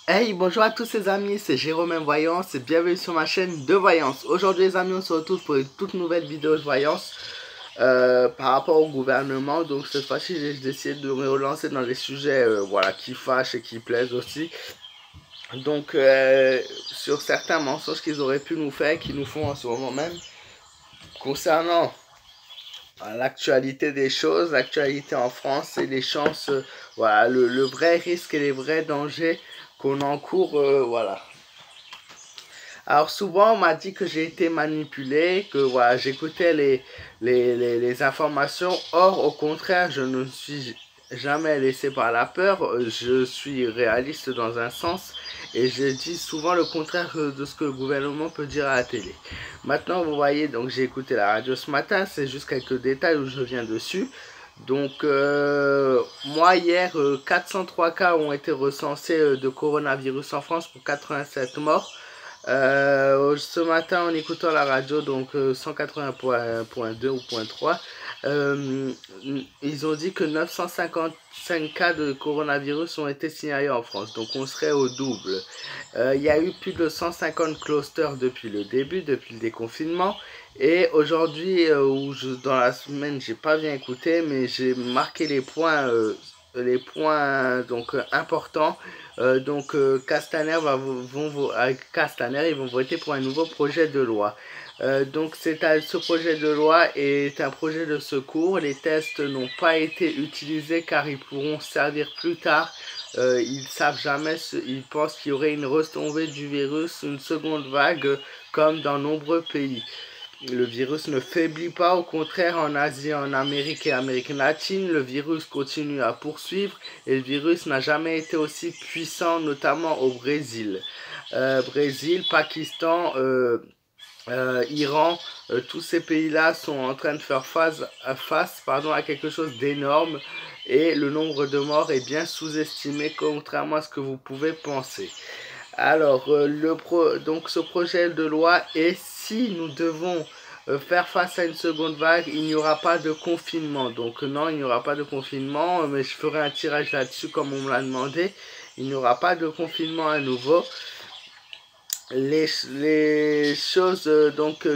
Hey, bonjour à tous les amis, c'est Jérôme Voyance et bienvenue sur ma chaîne de Voyance. Aujourd'hui les amis, on se retrouve pour une toute nouvelle vidéo de Voyance par rapport au gouvernement. Donc cette fois-ci, j'ai décidé de me relancer dans des sujets voilà, qui fâchent et qui plaisent aussi. Donc sur certains mensonges qu'ils auraient pu nous faire, qu'ils nous font en ce moment même, concernant l'actualité des choses, l'actualité en France et les chances, voilà, le vrai risque et les vrais dangers qu'on encourt, voilà. Alors souvent on m'a dit que j'ai été manipulé, que voilà, j'écoutais les informations. Or au contraire, je ne suis jamais laissé par la peur. Je suis réaliste dans un sens et je dis souvent le contraire de ce que le gouvernement peut dire à la télé. Maintenant vous voyez, donc j'ai écouté la radio ce matin, c'est juste quelques détails où je viens dessus. Donc moi hier 403 cas ont été recensés de coronavirus en France pour 87 morts. Ce matin, en écoutant la radio, donc 180.2 ou .3, euh, ils ont dit que 955 cas de coronavirus ont été signalés en France. Donc on serait au double. Il y a eu plus de 150 clusters depuis le début, depuis le déconfinement. Et aujourd'hui, dans la semaine, j'ai pas bien écouté, mais j'ai marqué les points donc importants. Castaner avec Castaner, ils vont voter pour un nouveau projet de loi. Ce projet de loi est un projet de secours. Les tests n'ont pas été utilisés car ils pourront servir plus tard. Ils savent jamais, ils pensent qu'il y aurait une retombée du virus, une seconde vague, comme dans nombreux pays. Le virus ne faiblit pas, au contraire, en Asie, en Amérique et Amérique latine, le virus continue à poursuivre et le virus n'a jamais été aussi puissant, notamment au Brésil. Brésil, Pakistan, Iran, tous ces pays-là sont en train de faire face à quelque chose d'énorme et le nombre de morts est bien sous-estimé, contrairement à ce que vous pouvez penser. Alors, donc ce projet de loi est si nous devons faire face à une seconde vague, il n'y aura pas de confinement. Donc non, il n'y aura pas de confinement, mais je ferai un tirage là-dessus comme on me l'a demandé. Il n'y aura pas de confinement à nouveau. Les choses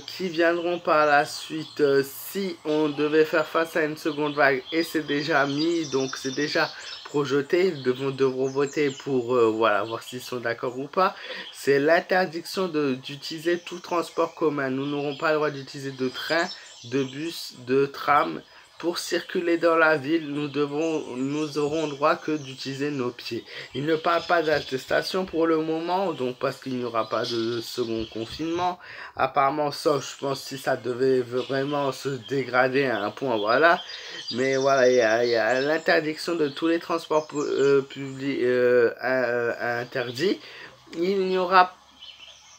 qui viendront par la suite, si on devait faire face à une seconde vague, et c'est déjà mis, donc c'est déjà projeté, devront voter pour voilà, voir s'ils sont d'accord ou pas, c'est l'interdiction d'utiliser tout transport commun. Nous n'aurons pas le droit d'utiliser de train, de bus, de tram. Pour circuler dans la ville, nous aurons droit que d'utiliser nos pieds. Il ne parle pas d'attestation pour le moment, donc parce qu'il n'y aura pas de second confinement. Apparemment, ça, je pense, si ça devait vraiment se dégrader à un point, voilà. Mais voilà, il y a l'interdiction de tous les transports publics interdits. Il n'y aura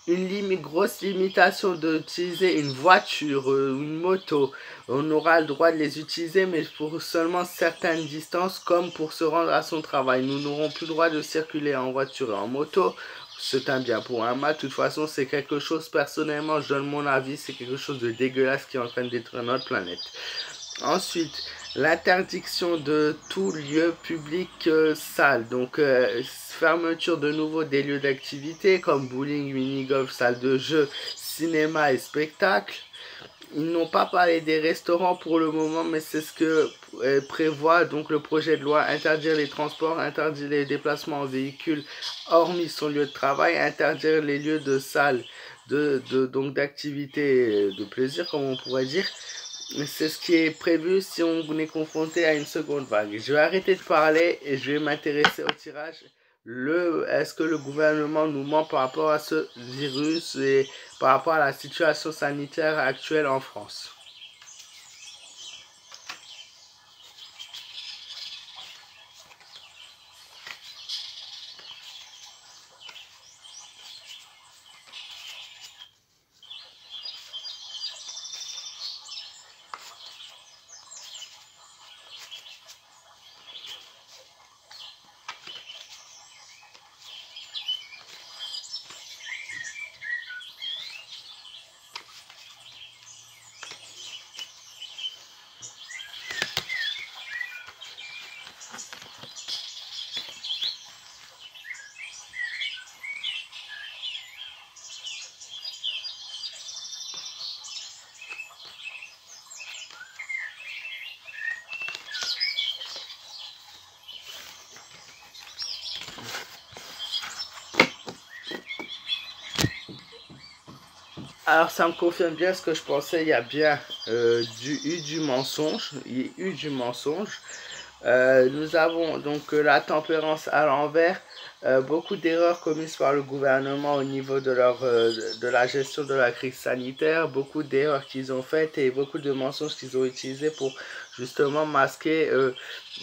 une grosse limitation d'utiliser une voiture, une moto. On aura le droit de les utiliser, mais pour seulement certaines distances, comme pour se rendre à son travail. Nous n'aurons plus le droit de circuler en voiture et en moto. C'est un bien pour un mal. De toute façon, c'est quelque chose, personnellement, je donne mon avis, c'est quelque chose de dégueulasse qui est en train de détruire notre planète. Ensuite, l'interdiction de tout lieu public sale. Donc, fermeture de nouveau des lieux d'activité comme bowling, mini-golf, salle de jeu, cinéma et spectacle. Ils n'ont pas parlé des restaurants pour le moment, mais c'est ce que prévoit donc le projet de loi. Interdire les transports, interdire les déplacements en véhicule, hormis son lieu de travail, interdire les lieux de salle, donc d'activité de plaisir, comme on pourrait dire. C'est ce qui est prévu si on est confronté à une seconde vague. Je vais arrêter de parler et je vais m'intéresser au tirage. Est-ce que le gouvernement nous ment par rapport à ce virus et par rapport à la situation sanitaire actuelle en France? Alors ça me confirme bien ce que je pensais, il y a bien eu du mensonge, il y a eu du mensonge. Nous avons donc la tempérance à l'envers, beaucoup d'erreurs commises par le gouvernement au niveau de la gestion de la crise sanitaire, beaucoup d'erreurs qu'ils ont faites et beaucoup de mensonges qu'ils ont utilisés pour justement masquer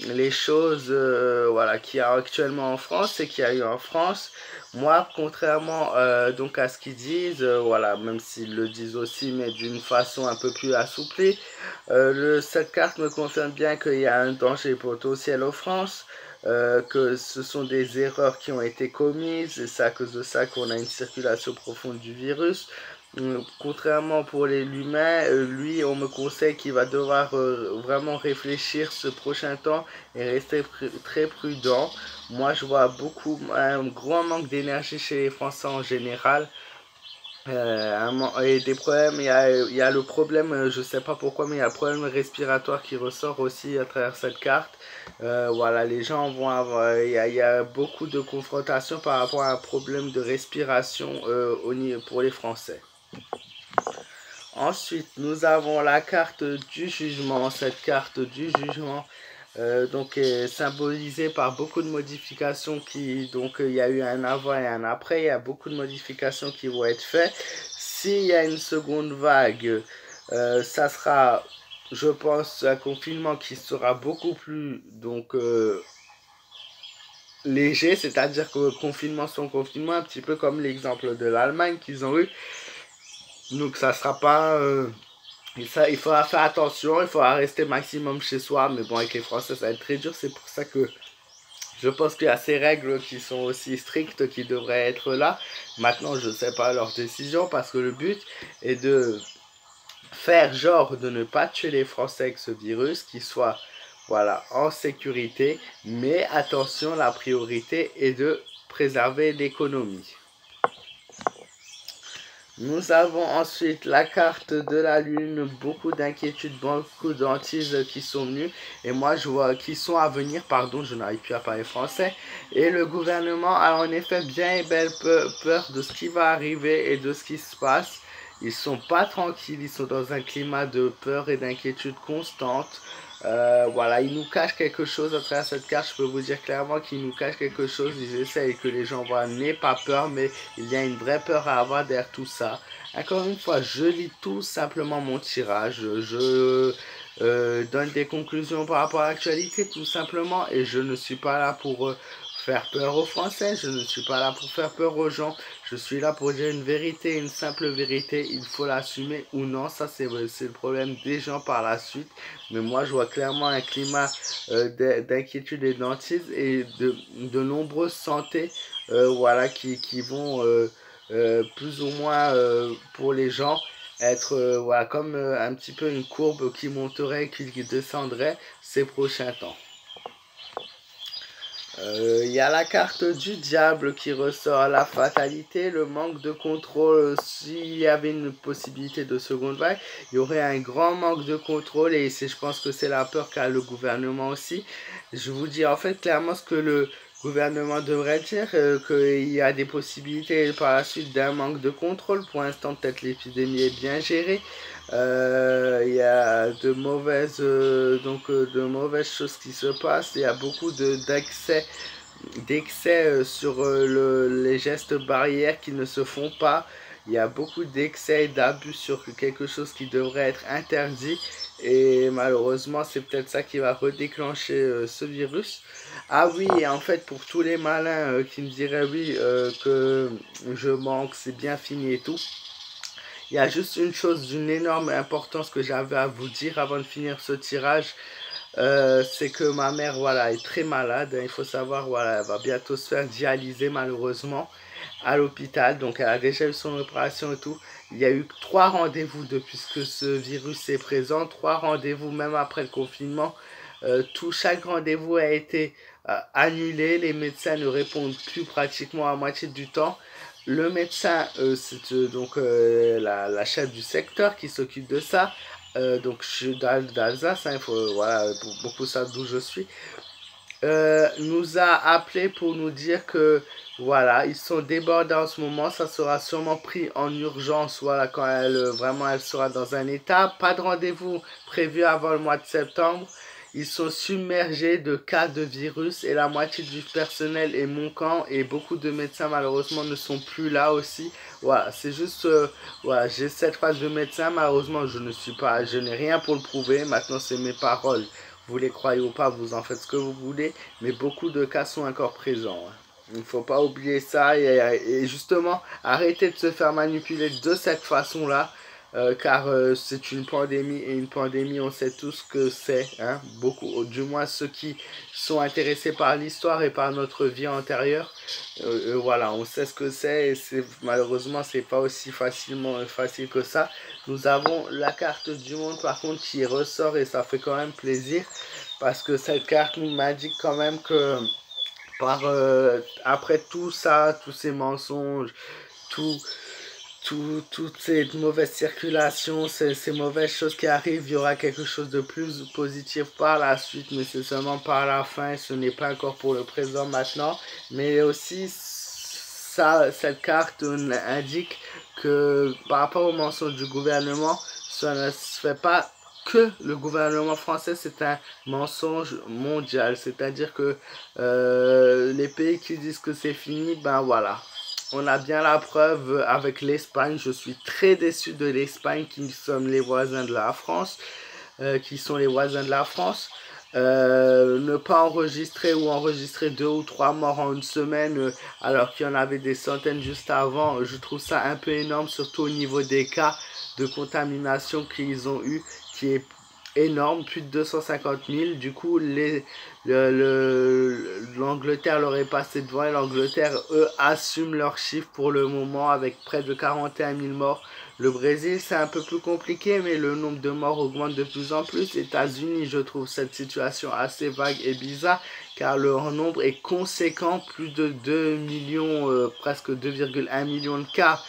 les choses voilà, qu'il y a actuellement en France et qu'il y a eu en France. Moi, contrairement donc à ce qu'ils disent, voilà, même s'ils le disent aussi, mais d'une façon un peu plus assouplie, cette carte me confirme bien qu'il y a un danger potentiel en France, que ce sont des erreurs qui ont été commises, et c'est à cause de ça qu'on a une circulation profonde du virus. Contrairement pour l'humain, lui, on me conseille qu'il va devoir vraiment réfléchir ce prochain temps et rester très prudent. Moi, je vois un grand manque d'énergie chez les Français en général. Et des problèmes, il y a le problème, je sais pas pourquoi, mais il y a le problème respiratoire qui ressort aussi à travers cette carte. Voilà, les gens vont avoir, il y a beaucoup de confrontations par rapport à un problème de respiration pour les Français. Ensuite, nous avons la carte du jugement. Cette carte du jugement donc est symbolisée par beaucoup de modifications donc il y a eu un avant et un après. Il y a beaucoup de modifications qui vont être faites. S'il y a une seconde vague, ça sera, je pense, un confinement qui sera beaucoup plus léger, c'est-à-dire que confinement sans confinement, un petit peu comme l'exemple de l'Allemagne qu'ils ont eu. Donc ça sera pas et ça, il faudra faire attention, il faudra rester maximum chez soi, mais bon, avec les Français, ça va être très dur, c'est pour ça que je pense qu'il y a ces règles qui sont aussi strictes qui devraient être là. Maintenant, je ne sais pas leur décision, parce que le but est de faire genre de ne pas tuer les Français avec ce virus, qui soit, voilà, en sécurité, mais attention, la priorité est de préserver l'économie. Nous avons ensuite la carte de la lune, beaucoup d'inquiétudes, beaucoup d'hantises qui sont venues et moi je vois qui sont à venir, pardon, je n'arrive plus à parler français, et le gouvernement a en effet bien et belle peur de ce qui va arriver et de ce qui se passe. Ils sont pas tranquilles, ils sont dans un climat de peur et d'inquiétude constante. Voilà, ils nous cachent quelque chose à travers cette carte. Je peux vous dire clairement qu'ils nous cachent quelque chose. Ils essayent que les gens voient, n'aient pas peur, mais il y a une vraie peur à avoir derrière tout ça. Encore une fois, je lis tout simplement mon tirage. Je donne des conclusions par rapport à l'actualité, tout simplement. Et je ne suis pas là pour faire peur aux Français. Je ne suis pas là pour faire peur aux gens. Je suis là pour dire une vérité, une simple vérité. Il faut l'assumer ou non. Ça, c'est le problème des gens par la suite. Mais moi, je vois clairement un climat d'inquiétude et d'antise et de nombreuses santé voilà, qui vont plus ou moins pour les gens être voilà, comme un petit peu une courbe qui monterait et qui descendrait ces prochains temps. Il y a la carte du diable qui ressort, la fatalité, le manque de contrôle. S'il y avait une possibilité de seconde vague, il y aurait un grand manque de contrôle et je pense que c'est la peur qu'a le gouvernement aussi. Je vous dis en fait clairement ce que le gouvernement devrait dire, qu'il y a des possibilités par la suite d'un manque de contrôle. Pour l'instant, peut-être l'épidémie est bien gérée. Il y a de mauvaises choses qui se passent. Il y a beaucoup d'excès sur les gestes barrières qui ne se font pas. Il y a beaucoup d'excès et d'abus sur quelque chose qui devrait être interdit. Et malheureusement, c'est peut-être ça qui va redéclencher ce virus. Ah oui, et en fait, pour tous les malins qui me diraient oui, que je manque, c'est bien fini et tout. Il y a juste une chose d'une énorme importance que j'avais à vous dire avant de finir ce tirage. C'est que ma mère voilà, est très malade. Il faut savoir, voilà, elle va bientôt se faire dialyser malheureusement à l'hôpital. Donc elle a déjà eu son opération et tout. Il y a eu 3 rendez-vous depuis que ce virus est présent. 3 rendez-vous même après le confinement. Chaque rendez-vous a été annulé. Les médecins ne répondent plus pratiquement à moitié du temps. Le médecin, c'est donc la chef du secteur qui s'occupe de ça. Donc je suis d'Alsace, hein, voilà, beaucoup savent d'où je suis. nous a appelé pour nous dire que voilà, ils sont débordés en ce moment, ça sera sûrement pris en urgence, voilà, quand elle sera dans un état. Pas de rendez-vous prévu avant le mois de septembre. Ils sont submergés de cas de virus et la moitié du personnel est manquant et beaucoup de médecins malheureusement ne sont plus là aussi. Voilà, c'est juste, voilà, j'ai cette phrase de médecin, malheureusement je n'ai rien pour le prouver, maintenant c'est mes paroles. Vous les croyez ou pas, vous en faites ce que vous voulez, mais beaucoup de cas sont encore présents. Il ne faut pas oublier ça et justement arrêter de se faire manipuler de cette façon-là. Car c'est une pandémie et une pandémie on sait tous ce que c'est, hein, beaucoup, du moins ceux qui sont intéressés par l'histoire et par notre vie antérieure, voilà, on sait ce que c'est et malheureusement c'est pas aussi facile que ça. Nous avons la carte du monde par contre qui ressort et ça fait quand même plaisir parce que cette carte nous m'indique quand même que après tout ça, tous ces mensonges, toutes ces mauvaises circulations, ces mauvaises choses qui arrivent, il y aura quelque chose de plus positif par la suite, mais c'est seulement par la fin, ce n'est pas encore pour le présent maintenant, mais aussi cette carte indique que par rapport aux mensonges du gouvernement, ça ne se fait pas que le gouvernement français, c'est un mensonge mondial, c'est-à-dire que les pays qui disent que c'est fini, ben voilà. On a bien la preuve avec l'Espagne. Je suis très déçu de l'Espagne qui sont les voisins de la France. Ne pas enregistrer ou enregistrer 2 ou 3 morts en une semaine alors qu'il y en avait des centaines juste avant. Je trouve ça un peu énorme, surtout au niveau des cas de contamination qu'ils ont eu, qui est énorme, plus de 250 000. Du coup, l'Angleterre leur est passé devant et l'Angleterre, eux, assument leurs chiffres pour le moment avec près de 41 000 morts. Le Brésil, c'est un peu plus compliqué, mais le nombre de morts augmente de plus en plus. États-Unis, je trouve cette situation assez vague et bizarre, car leur nombre est conséquent, plus de 2 millions, presque 2,1 millions de cas.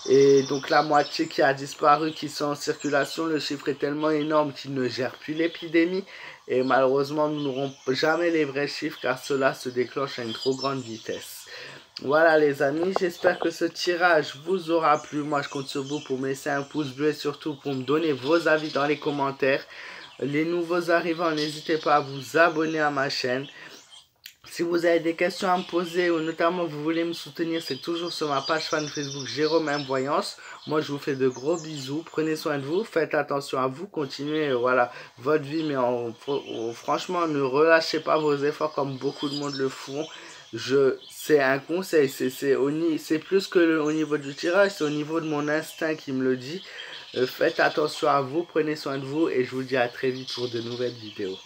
Et donc la moitié qui a disparu, qui sont en circulation, le chiffre est tellement énorme qu'ils ne gèrent plus l'épidémie. Et malheureusement, nous n'aurons jamais les vrais chiffres, car cela se déclenche à une trop grande vitesse. Voilà les amis, j'espère que ce tirage vous aura plu. Moi je compte sur vous pour me laisser un pouce bleu et surtout pour me donner vos avis dans les commentaires. Les nouveaux arrivants, n'hésitez pas à vous abonner à ma chaîne. Si vous avez des questions à me poser ou notamment vous voulez me soutenir, c'est toujours sur ma page fan Facebook Jérôme M Voyance. Moi je vous fais de gros bisous, prenez soin de vous, faites attention à vous, continuez voilà votre vie, mais franchement ne relâchez pas vos efforts comme beaucoup de monde le font. C'est un conseil, c'est plus que au niveau du tirage, c'est au niveau de mon instinct qui me le dit. Faites attention à vous, prenez soin de vous et je vous dis à très vite pour de nouvelles vidéos.